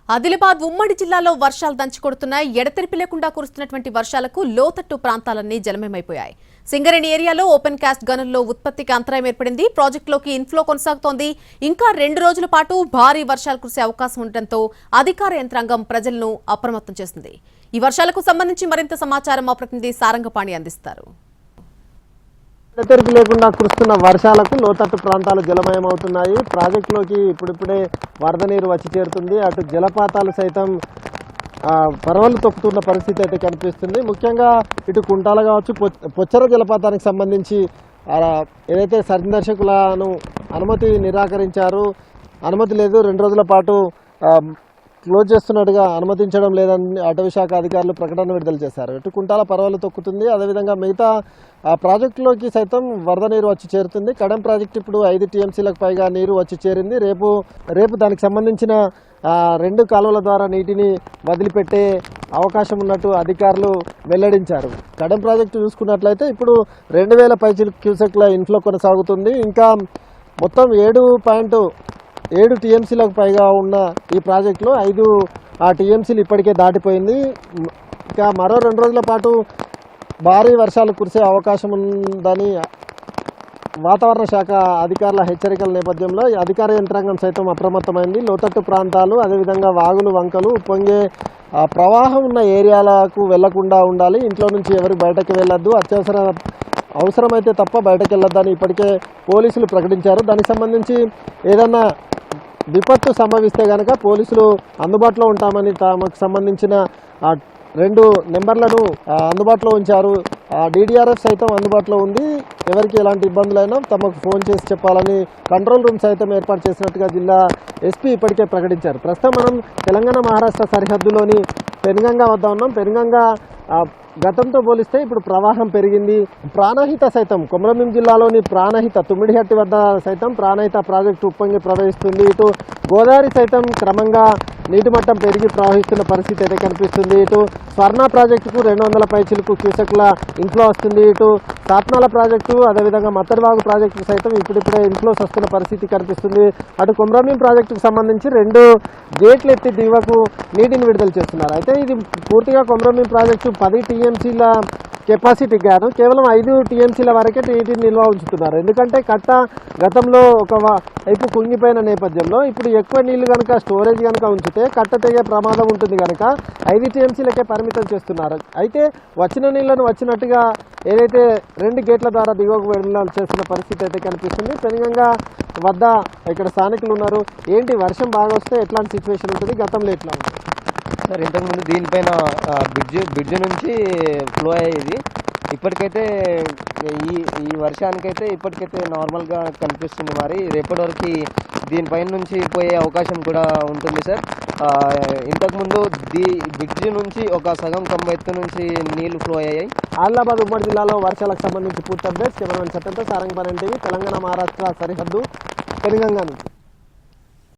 ఆదిలాబాద్ ఉమ్మడి జిల్లాలో వర్షాలు దంచుకొడుతున్నాయి. ఎడతెరిపి లేకుండా కురుస్తున్నటువంటి వర్షాలకు లోతట్టు ప్రాంతాలన్నీ జలమయమైపోయాయి. సింగరేణి ఏరియాలో ఓపెన్ కాస్ట్ గనుల్లో ఉత్పత్తికి అంతరాయం ఏర్పడింది. ప్రాజెక్టులోకి ఇన్ఫ్లో కొనసాగుతోంది. ఇంకా 2 రోజుల పాటు భారీ వర్షాలు కురిసే అవకాశం ఉండటంతో అధికార యంత్రాంగం ప్రజలను అప్రమత్తం చేస్తుంది. ఈ వర్షాలకు సంబంధించి మరింత సమాచారం మా ప్రతినిధి సారంగపాణి అందిస్తారు. ఎడతెరిపి లేకుండా కురుస్తున్న వర్షాలకు లోతట్టు ప్రాంతాలు జలమయమవుతున్నాయి. ప్రాజెక్టులోకి ఇప్పుడిప్పుడే వరద నీరు వచ్చి చేరుతుంది. అటు జలపాతాలు సైతం పరవలు తొక్కుతున్న పరిస్థితి అయితే కనిపిస్తుంది. ముఖ్యంగా ఇటు కుంటాల కావచ్చు, పొచ్చర జలపాతానికి సంబంధించి ఏదైతే సందర్శకులను అనుమతి నిరాకరించారు, అనుమతి లేదు, 2 రోజుల పాటు క్లోజ్ చేస్తున్నట్టుగా అనుమతించడం లేదని అటవీ శాఖ అధికారులు ప్రకటన విడుదల చేశారు. ఇటు కుంటాల పరవలు తొక్కుతుంది. అదేవిధంగా మిగతా ప్రాజెక్టులోకి సైతం వరద నీరు వచ్చి చేరుతుంది. కడెం ప్రాజెక్టు ఇప్పుడు 5 టీఎంసీలకు పైగా నీరు వచ్చి చేరింది. రేపు దానికి సంబంధించిన 2 కాలువల ద్వారా నీటిని వదిలిపెట్టే అవకాశం ఉన్నట్టు అధికారులు వెల్లడించారు. కడెం ప్రాజెక్టు చూసుకున్నట్లయితే ఇప్పుడు 2000 పైచిలకు క్యూసెక్ల ఇన్ఫ్లో కొనసాగుతుంది. ఇంకా మొత్తం 7 టీఎంసీలకు పైగా ఉన్న ఈ ప్రాజెక్టులో 5 టీఎంసీలు ఇప్పటికే దాటిపోయింది. ఇంకా మరో 2 రోజుల పాటు భారీ వర్షాలు కురిసే అవకాశం ఉందని వాతావరణ శాఖ అధికారుల హెచ్చరికల నేపథ్యంలో అధికార యంత్రాంగం సైతం అప్రమత్తమైంది. లోతట్టు ప్రాంతాలు, అదేవిధంగా వాగులు, వంకలు, ఉప్పొంగే ప్రవాహం ఉన్న ఏరియాలకు వెళ్లకుండా ఉండాలి. ఇంట్లో నుంచి ఎవరు బయటకు వెళ్ళొద్దు, అవసరమైతే తప్ప బయటకు వెళ్ళొద్దని ఇప్పటికే పోలీసులు ప్రకటించారు. దానికి సంబంధించి ఏదన్నా విపత్తు సంభవిస్తే కనుక పోలీసులు అందుబాటులో ఉంటామని తమకు సంబంధించిన 2 నెంబర్లను అందుబాటులో ఉంచారు. DDRF సైతం అందుబాటులో ఉంది. ఎవరికి ఎలాంటి ఇబ్బందులైనా తమకు ఫోన్ చేసి చెప్పాలని కంట్రోల్ రూమ్ సైతం ఏర్పాటు చేసినట్టుగా జిల్లా ఎస్పీ ఇప్పటికే ప్రకటించారు. ప్రస్తుతం మనం తెలంగాణ మహారాష్ట్ర సరిహద్దులోని పెనుగంగా వద్ద ఉన్నాం. పెనుగంగా గతంతో పోలిస్తే ఇప్పుడు ప్రవాహం పెరిగింది. ప్రాణహిత సైతం కొమరంభీం జిల్లాలోని ప్రాణహిత తుమ్మిడిహట్టి వద్ద సైతం ప్రాణహిత ప్రాజెక్టు ఉప్పొంగి ప్రవహిస్తుంది. ఇటు గోదావరి సైతం క్రమంగా నీటి మట్టం పెరిగి ప్రవహిస్తున్న పరిస్థితి అయితే కనిపిస్తుంది. ఇటు స్వర్ణ ప్రాజెక్టుకు 200 పైచిలకు క్యూసెక్ల ఇన్ఫ్లో వస్తుంది. ఇటు సాత్నాల ప్రాజెక్టు, అదేవిధంగా మత్తడివాగు ప్రాజెక్టుకు సైతం ఇప్పుడిప్పుడే ఇన్ఫ్లోస్ వస్తున్న పరిస్థితి కనిపిస్తుంది. అటు కొమరంభీం ప్రాజెక్టుకు సంబంధించి 2 గేట్లు ఎత్తి దిగువకు నీటిని విడుదల చేస్తున్నారు. అయితే ఇది పూర్తిగా కొమరంభీం ప్రాజెక్టు 10 టీఎంసీల కెపాసిటీ గాను కేవలం 5 టీఎంసీల వరకే నీటిని నిల్వ ఉంచుతున్నారు. ఎందుకంటే కట్ట గతంలో ఒక వైపు కుంగిపోయిన నేపథ్యంలో ఇప్పుడు ఎక్కువ నీళ్లు కనుక స్టోరేజ్ కనుక ఉంచితే కట్ట తెగే ప్రమాదం ఉంటుంది కనుక 5 టీఎంసీలకే పరిమితం చేస్తున్నారు. అయితే వచ్చిన నీళ్లను వచ్చినట్టుగా ఏదైతే 2 గేట్ల ద్వారా దిగువకు వెళ్ళాలి చేస్తున్న పరిస్థితి అయితే కనిపిస్తుంది. పెనుగంగా వద్ద ఇక్కడ స్థానికులు ఉన్నారు. ఏంటి వర్షం బాగా వస్తే ఎట్లాంటి సిచ్యువేషన్ ఉంటుంది, గతంలో ఎట్లా ఉంటుంది సార్? ఇంతకుముందు దీనిపైన బ్రిడ్జ్ నుంచి ఫ్లో అయ్యేది. ఇప్పటికైతే ఈ వర్షానికైతే ఇప్పటికైతే నార్మల్గా కనిపిస్తుంది. మరి రేపటి వరకు దీనిపైన నుంచి పోయే అవకాశం కూడా ఉంటుంది సార్. ఇంతకుముందు బ్రిడ్జ్ నుంచి ఒక సగం కంబ ఎత్తు నుంచి నీళ్లు ఫ్లో అయ్యాయి. ఆదిలాబాద్ ఉమ్మడి జిల్లాలో వర్షాలకు సంబంధించి పూర్తి అప్డేట్స్ కెమెరామెన్ సత్యంతో సారంగపాణి టీవీ, తెలంగాణ మహారాష్ట్ర సరిహద్దు పెనుగంగా నుంచి.